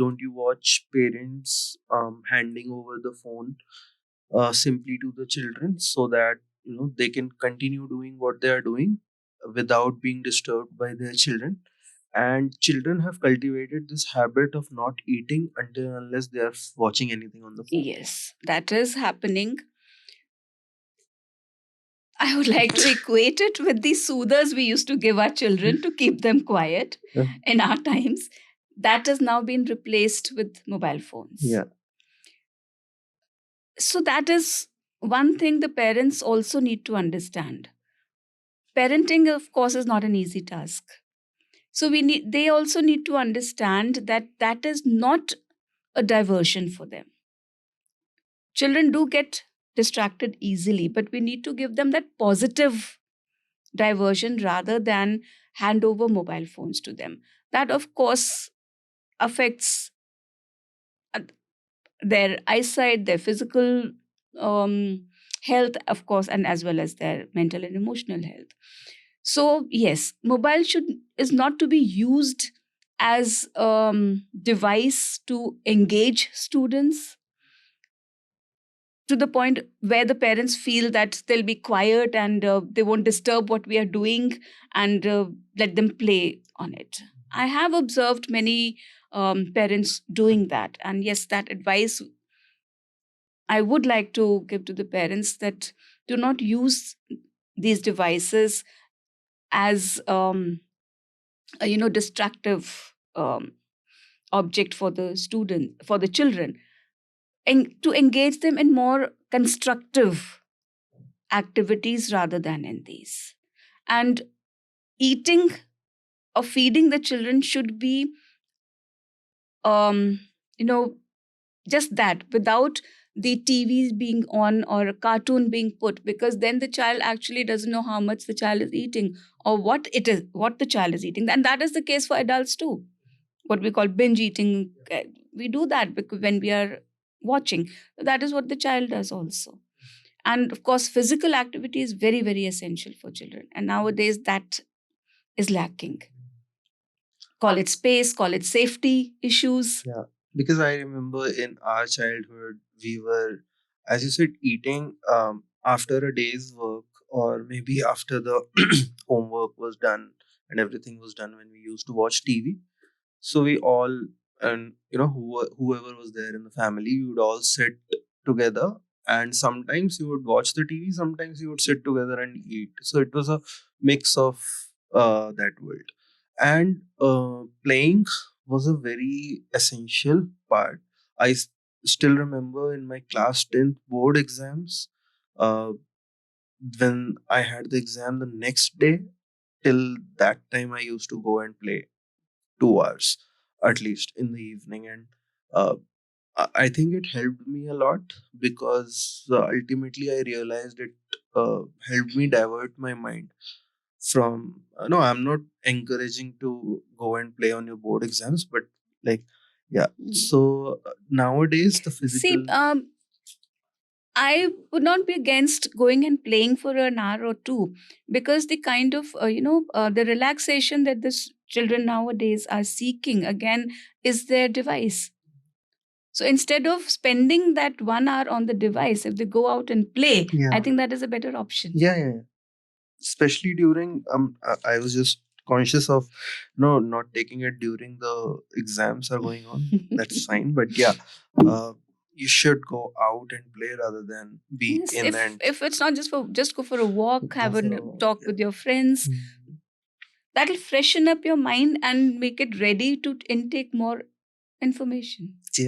don't you watch parents handing over the phone simply to the children so that they can continue doing what they are doing without being disturbed by their children? And children have cultivated this habit of not eating until unless they are watching anything on the phone. Yes, that is happening. I would like to equate it with the soothers we used to give our children to keep them quiet Yeah. in our times. That has now been replaced with mobile phones. Yeah. So, that is one thing the parents also need to understand. Parenting, of course, is not an easy task. So, they also need to understand that that is not a diversion for them. Children do get distracted easily, but we need to give them that positive diversion rather than hand over mobile phones to them. That, of course, affects uh, their eyesight, their physical health, of course, and as well as their mental and emotional health. So, yes, mobile is not to be used as device to engage students to the point where the parents feel that they'll be quiet and they won't disturb what we are doing, and let them play on it. I have observed many parents doing that. And yes, that advice I would like to give to the parents, that do not use these devices as a distractive object for the student, for the children, and to engage them in more constructive activities rather than in these. And eating or feeding the children should be, um, you know, just that, without the TV being on or a cartoon being put, because then the child actually doesn't know how much the child is eating or what the child is eating. And that is the case for adults too. What we call binge eating, we do that because when we are watching, that is what the child does also. And of course, physical activity is very, very essential for children. And nowadays, that is lacking. Call it space, call it safety issues. Yeah, because I remember in our childhood, we were, as you said, eating after a day's work, or maybe after the homework was done and everything was done when we used to watch TV. So we all, and whoever was there in the family, we would all sit together. And sometimes you would watch the TV, sometimes you would sit together and eat. So it was a mix of that world. And playing was a very essential part. Still remember in my class 10th board exams, uh, when I had the exam the next day, till that time I used to go and play 2 hours at least in the evening. And uh, I think it helped me a lot because ultimately I realized it helped me divert my mind from. No, I'm not encouraging to go and play on your board exams, but like, yeah. So nowadays the See, physical. I would not be against going and playing for an hour or two, because the kind of, the relaxation that the children nowadays are seeking again is their device. So instead of spending that 1 hour on the device, if they go out and play, Yeah. I think that is a better option. Yeah, yeah, yeah. Especially during I was just conscious of not taking it during the exams are going on. That's fine, but yeah, uh, you should go out and play rather than be Yes, in and if it's not just go for a walk, go have a for a walk. talk with your friends. That'll freshen up your mind and make it ready to intake more information.